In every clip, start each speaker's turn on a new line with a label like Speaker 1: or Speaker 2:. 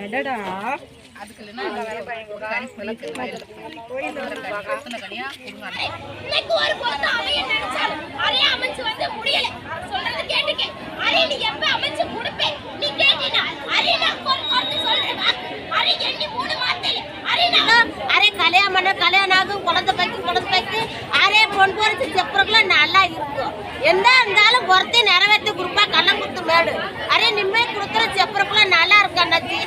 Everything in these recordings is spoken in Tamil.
Speaker 1: என்னடா
Speaker 2: அதுக்கு இல்லைன்னா இன்னைக்கு ஒரு பொண்ணு அமைய நினைச்சாலும் அரே அமைச்சு வந்து முடியல. சொல்றது கேட்டுக்க. அரே நீ எப்ப அமைச்சு கொடுப்பே? நீ கேட்டினா அரே நான் கொண்டு சொல்றேன். அரே எண்ணி 3 மாசத்துல அரே நான் அரே கல்யாணம் ஆகும் குழந்தை பைக்கு அரே பொன் போறது செப்பறக்குலாம் நல்லா இருக்கும். எந்த இருந்தாலும் பொறுத்து நிறைவேற்றி கொடுப்பா கல்லம் குத்து மேடு. அரே நிம்மதி கொடுக்குற செப்பறக்குலாம் நல்லா இருக்கு அண்ணாச்சி.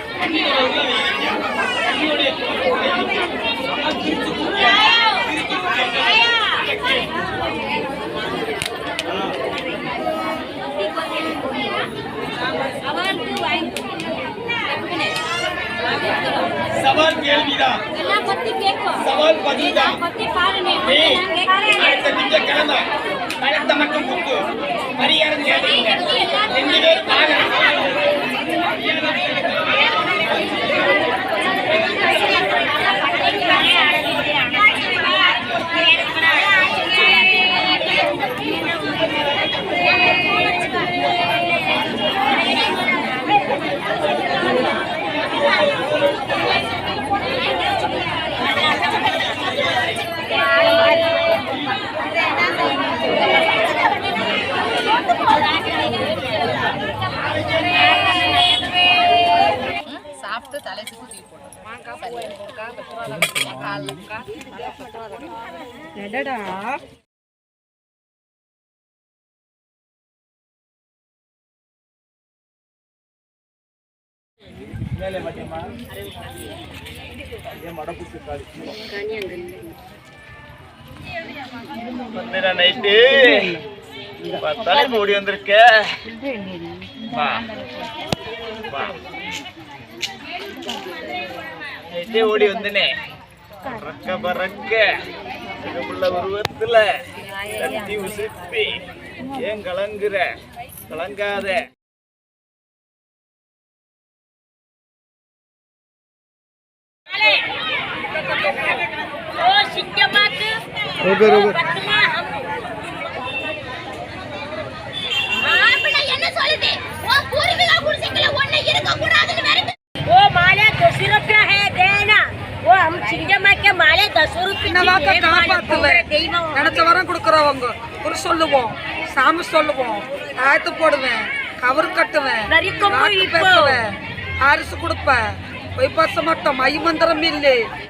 Speaker 3: सवाल केल्विदा सवाल पदिदा அடுத்த திங்கட்கிழமை பழத்தை மட்டும் கொடுத்து பரிகாரம் செய்யுங்க. 2 பேர் பாருங்க.
Speaker 2: சாப்பிட்டு தலை சுத்தி தூக்கி போட்டோம்.
Speaker 1: என்னடா
Speaker 3: மேலே மாட்டியம்மா ஏன் மடப்புச்சு காடி வந்தேடா நைட்டு பார்த்தாலே மூடி வந்திருக்க. வா வா நைட்டே ஓடி வந்தனே பறக்க உள்ள உருவத்துல கட்டி உசுப்பி ஏன் கலங்காத
Speaker 2: என்ன சொல்லுது? பூர்வீகா குடிசைக்குள்ள ஒண்ணு இருக்க கூடாதுன்னு வருது.
Speaker 4: वो माले 10 रुपया है देना. वो हम चिंगमा के माले 10 रुपया
Speaker 1: நினைச்ச வரம் கொடுக்குறவங்க ஒரு சொல்லுவோம், சாமி சொல்லுவோம், ஆயத்து போடுவேன், கவர் கட்டுவேன், பேசுவேன், அரிசி கொடுப்பேன், பொய் பேச மாட்டோம், மை மந்திரம் இல்லை.